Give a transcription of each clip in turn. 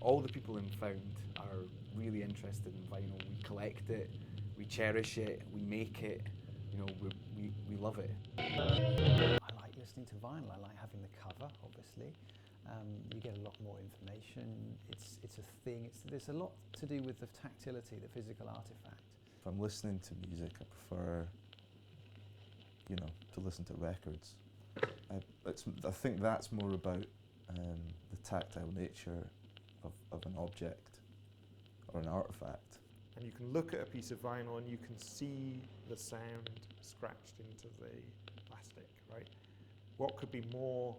all the people in Found are really interested in vinyl. We collect it, we cherish it, we make it, you know, we love it. I like listening to vinyl. I like having the cover, obviously. You get a lot more information. It's a thing. There's a lot to do with the tactility, the physical artifact. If I'm listening to music, I prefer, you know, to listen to records. I think that's more about the tactile nature of an object or an artifact. And you can look at a piece of vinyl and you can see the sound scratched into the plastic, right? What could be more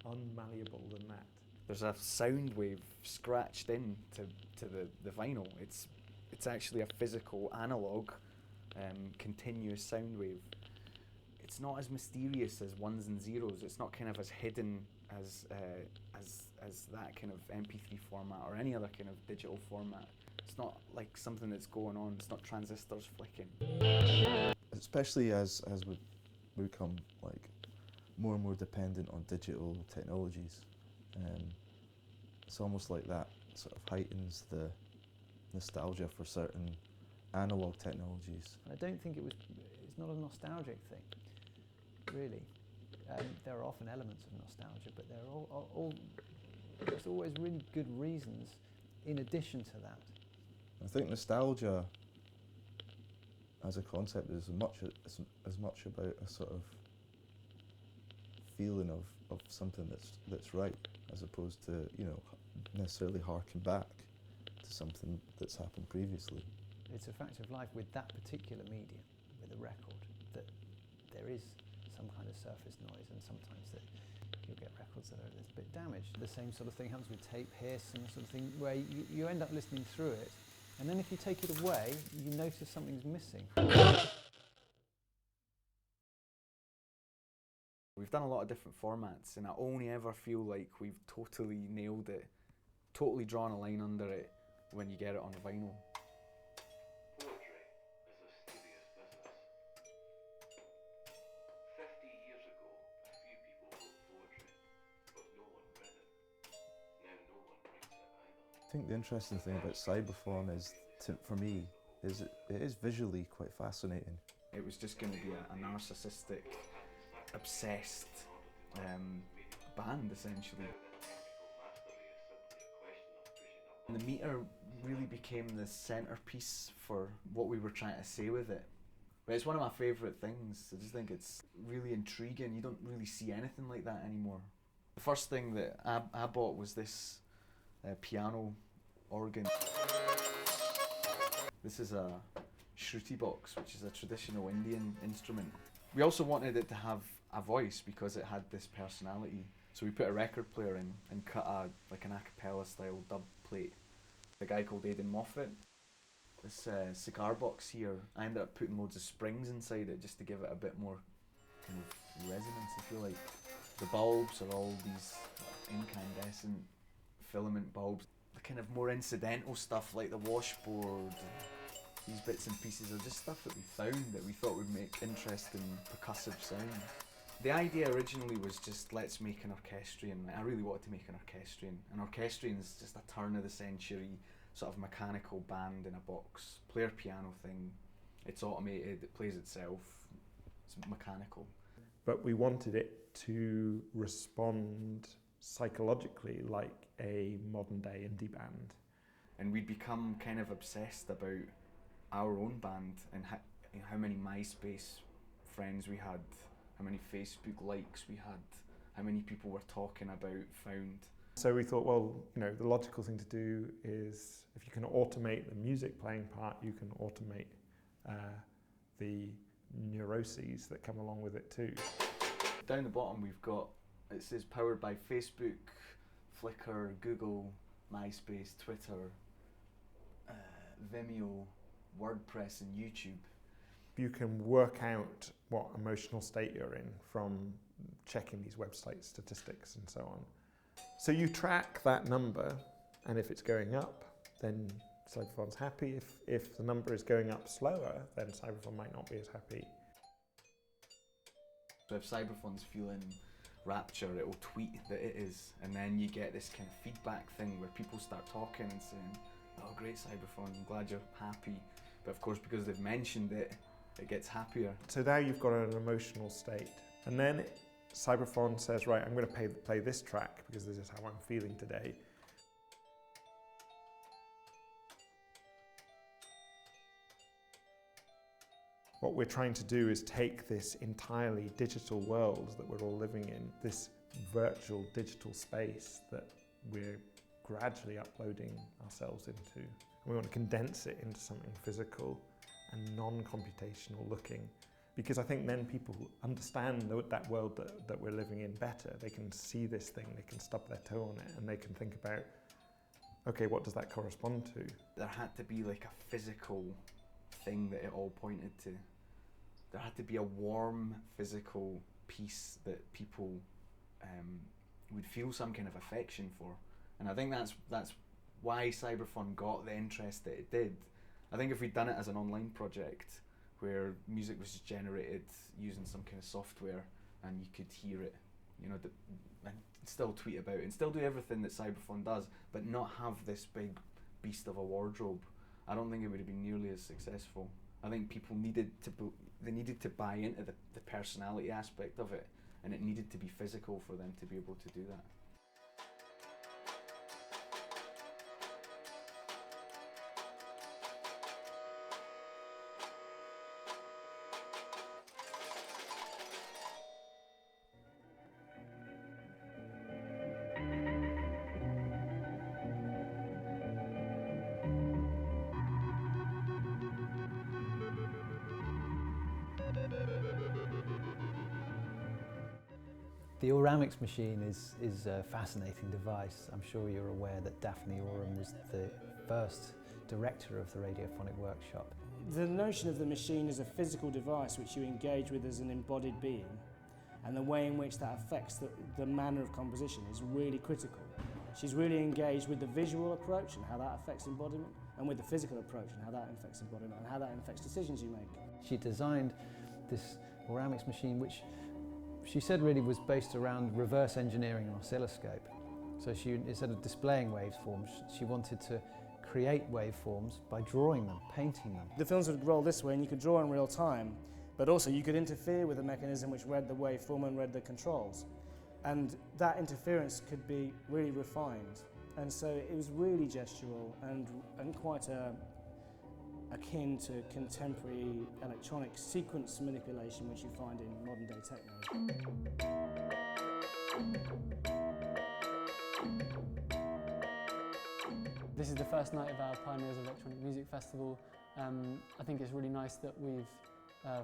unmalleable than that? There's a sound wave scratched into the vinyl. It's actually a physical analog continuous sound wave. It's not as mysterious as ones and zeros. It's not kind of as hidden as that kind of MP3 format or any other kind of digital format. It's not like something that's going on. It's not transistors flicking. Especially as we become like more and more dependent on digital technologies, it's almost like that sort of heightens the nostalgia for certain analog technologies. And I don't think it's not a nostalgic thing, really. There are often elements of nostalgia, but there are there's always really good reasons in addition to that. I think nostalgia as a concept is as much about a sort of feeling of something that's right, as opposed to, you know, necessarily harking back to something that's happened previously. It's a fact of life with that particular medium, with a record, that there is some kind of surface noise, and sometimes that you'll get records that are a little bit damaged. The same sort of thing happens with tape hiss and the sort of thing where you end up listening through it, and then if you take it away, you notice something's missing. We've done a lot of different formats, and I only ever feel like we've totally nailed it, totally drawn a line under it when you get it on vinyl. Poetry is a serious business. 50 years ago, a few people wrote poetry, but no one read it. Now no one writes it either. I think the interesting thing about Cyberphone is, for me, is it is visually quite fascinating. It was just going to be a narcissistic, obsessed band, essentially. And the meter really became the centrepiece for what we were trying to say with it. But it's one of my favourite things. I just think it's really intriguing. You don't really see anything like that anymore. The first thing that I bought was this piano organ. This is a shruti box, which is a traditional Indian instrument. We also wanted it to have a voice because it had this personality. So we put a record player in and cut an a cappella style dub plate. A guy called Aidan Moffat. This cigar box here, I ended up putting loads of springs inside it just to give it a bit more kind of resonance, if you like. The bulbs are all these incandescent filament bulbs. The kind of more incidental stuff like the washboard, these bits and pieces are just stuff that we found that we thought would make interesting percussive sound. The idea originally was just, let's make an orchestrion. I really wanted to make an orchestrion. An orchestrion is just a turn of the century sort of mechanical band in a box, player piano thing. It's automated, it plays itself, it's mechanical. But we wanted it to respond psychologically like a modern day indie band. And we'd become kind of obsessed about our own band and how many MySpace friends we had, how many Facebook likes we had, how many people were talking about Found. So we thought, well, you know, the logical thing to do is, if you can automate the music playing part, you can automate the neuroses that come along with it too. Down the bottom we've got, it says powered by Facebook, Flickr, Google, MySpace, Twitter, Vimeo, WordPress and YouTube. You can work out what emotional state you're in from checking these website statistics and so on. So you track that number, and if it's going up, then Cyberphone's happy. If the number is going up slower, then Cyberphone might not be as happy. So if Cyberphone's feeling Rapture, it will tweet that it is, and then you get this kind of feedback thing where people start talking and saying, "Oh, great Cyberphone, I'm glad you're happy." But of course, because they've mentioned it, it gets happier. So now you've got an emotional state, and then Cyberphone says, right, I'm going to play this track because this is how I'm feeling today. What we're trying to do is take this entirely digital world that we're all living in, this virtual digital space that we're gradually uploading ourselves into. And we want to condense it into something physical and non-computational looking, because I think then people understand that world that we're living in better. They can see this thing, they can stub their toe on it, and they can think about, okay, what does that correspond to? There had to be like a physical thing that it all pointed to. There had to be a warm physical piece that people would feel some kind of affection for, and I think that's why Cyberphone got the interest that it did. I think if we'd done it as an online project where music was just generated using some kind of software and you could hear it, you know, and still tweet about it and still do everything that Cyberphone does, but not have this big beast of a wardrobe, I don't think it would have been nearly as successful. I think people needed to buy into the personality aspect of it, and it needed to be physical for them to be able to do that. The Auramix machine is a fascinating device. I'm sure you're aware that Daphne Oram was the first director of the Radiophonic Workshop. The notion of the machine as a physical device which you engage with as an embodied being, and the way in which that affects the manner of composition is really critical. She's really engaged with the visual approach and how that affects embodiment, and with the physical approach and how that affects embodiment, and how that affects decisions you make. She designed this Auramix machine, which she said really was based around reverse engineering an oscilloscope. So she, instead of displaying waveforms, she wanted to create waveforms by drawing them, painting them. The films would roll this way and you could draw in real time, but also you could interfere with a mechanism which read the waveform and read the controls. And that interference could be really refined. And so it was really gestural and quite akin to contemporary electronic sequence manipulation which you find in modern day techno. This is the first night of our Pioneers of Electronic Music Festival. I think it's really nice that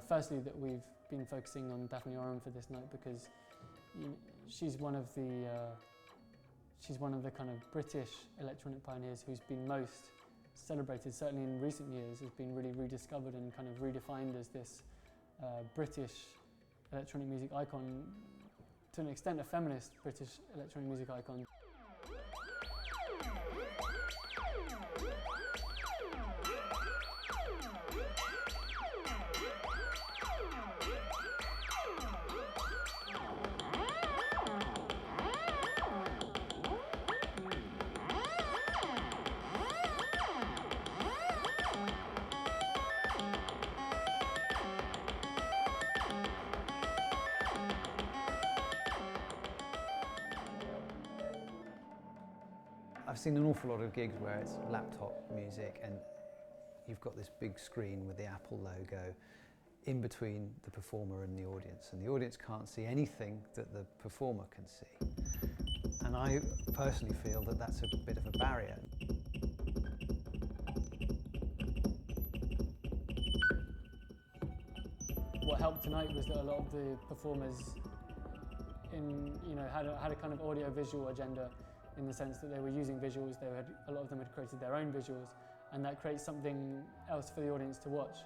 firstly that we've been focusing on Daphne Oram for this night, because she's one of the kind of British electronic pioneers who's been most celebrated, certainly in recent years, has been really rediscovered and kind of redefined as this British electronic music icon, to an extent a feminist British electronic music icon. I've seen an awful lot of gigs where it's laptop music and you've got this big screen with the Apple logo in between the performer and the audience can't see anything that the performer can see. And I personally feel that that's a bit of a barrier. What helped tonight was that a lot of the performers had a kind of audio-visual agenda, in the sense that they were using visuals. A lot of them had created their own visuals, and that creates something else for the audience to watch.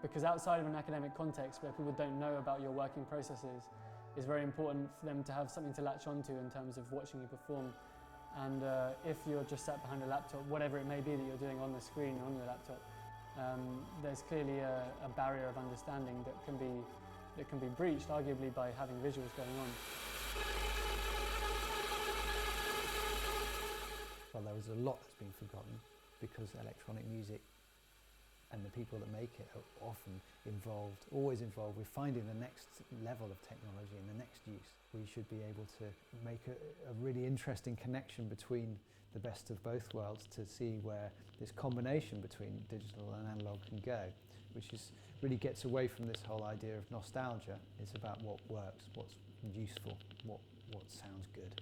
Because outside of an academic context where people don't know about your working processes, it's very important for them to have something to latch onto in terms of watching you perform. And if you're just sat behind a laptop, whatever it may be that you're doing on the screen on your laptop, there's clearly a barrier of understanding that can be that can be breached, arguably, by having visuals going on. Well, there is a lot that's been forgotten because electronic music and the people that make it are often always involved with finding the next level of technology and the next use. We should be able to make a really interesting connection between the best of both worlds to see where this combination between digital and analog can go, which really gets away from this whole idea of nostalgia. It's about what works, what's useful, what sounds good.